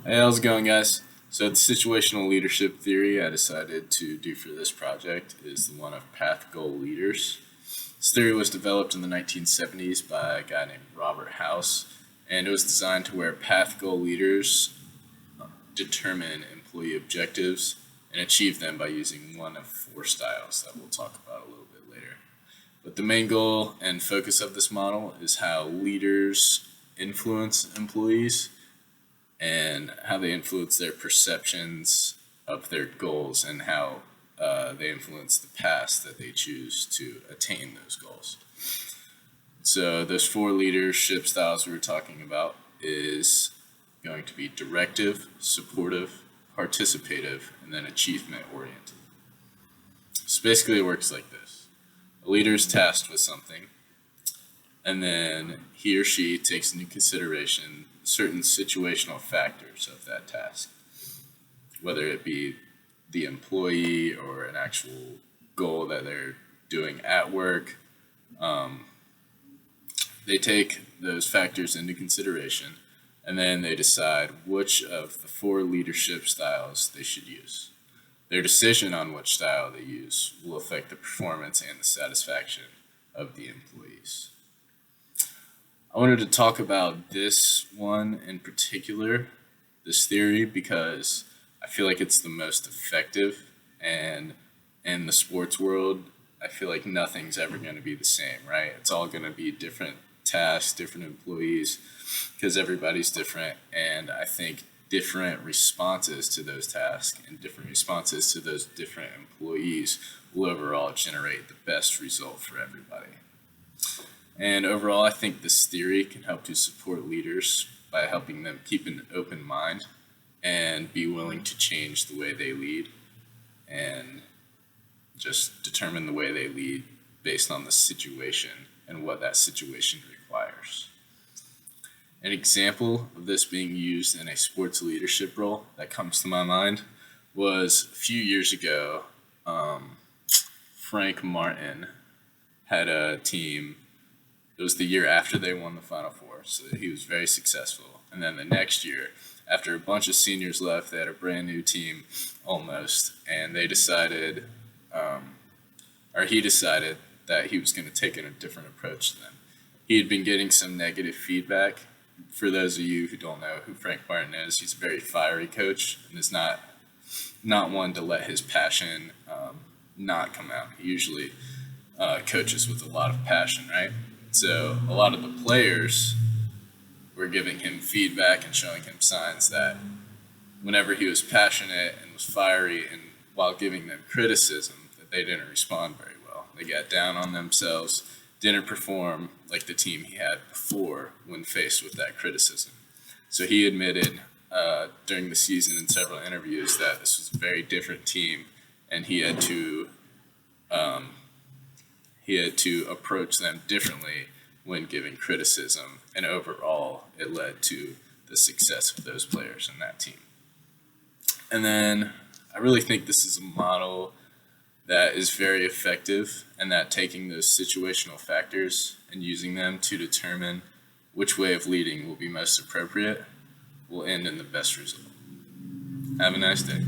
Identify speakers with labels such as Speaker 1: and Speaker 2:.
Speaker 1: Hey, how's it going, guys? So, the situational leadership theory I decided to do for this project is the one of path goal leaders. This theory was developed in the 1970s by a guy named Robert House, and it was designed to where path goal leaders determine employee objectives and achieve them by using one of four styles that we'll talk about a little bit later. But the main goal and focus of this model is how leaders influence employees and how they influence their perceptions of their goals and how they influence the paths that they choose to attain those goals. So those four leadership styles we were talking about is going to be directive, supportive, participative, and then achievement oriented. So basically it works like this. A leader is tasked with something, and then he or she takes into consideration certain situational factors of that task, whether it be the employee or an actual goal that they're doing at work. They take those factors into consideration, and then they decide which of the four leadership styles they should use. Their decision on which style they use will affect the performance and the satisfaction of the employees. I wanted to talk about this one in particular, this theory, because I feel like it's the most effective. And in the sports world, I feel like nothing's ever going to be the same, right? It's all going to be different tasks, different employees, because everybody's different. And I think different responses to those tasks and different responses to those different employees will overall generate the best result for everybody. And overall, I think this theory can help to support leaders by helping them keep an open mind and be willing to change the way they lead and just determine the way they lead based on the situation and what that situation requires. An example of this being used in a sports leadership role that comes to my mind was a few years ago. Frank Martin had a team. It was the year after they won the Final Four, so he was very successful. And then the next year, after a bunch of seniors left, they had a brand new team almost, and they decided, or he decided that he was going to take a different approach to them. He had been getting some negative feedback. For those of you who don't know who Frank Martin is, he's a very fiery coach and is not one to let his passion not come out. He usually coaches with a lot of passion, right? So a lot of the players were giving him feedback and showing him signs that whenever he was passionate and was fiery and while giving them criticism, that they didn't respond very well. They got down on themselves, didn't perform like the team he had before when faced with that criticism. So he admitted during the season in several interviews that this was a very different team, and he had to approach them differently when giving criticism, and overall it led to the success of those players in that team. And then I really think this is a model that is very effective, and that taking those situational factors and using them to determine which way of leading will be most appropriate will end in the best result. Have a nice day.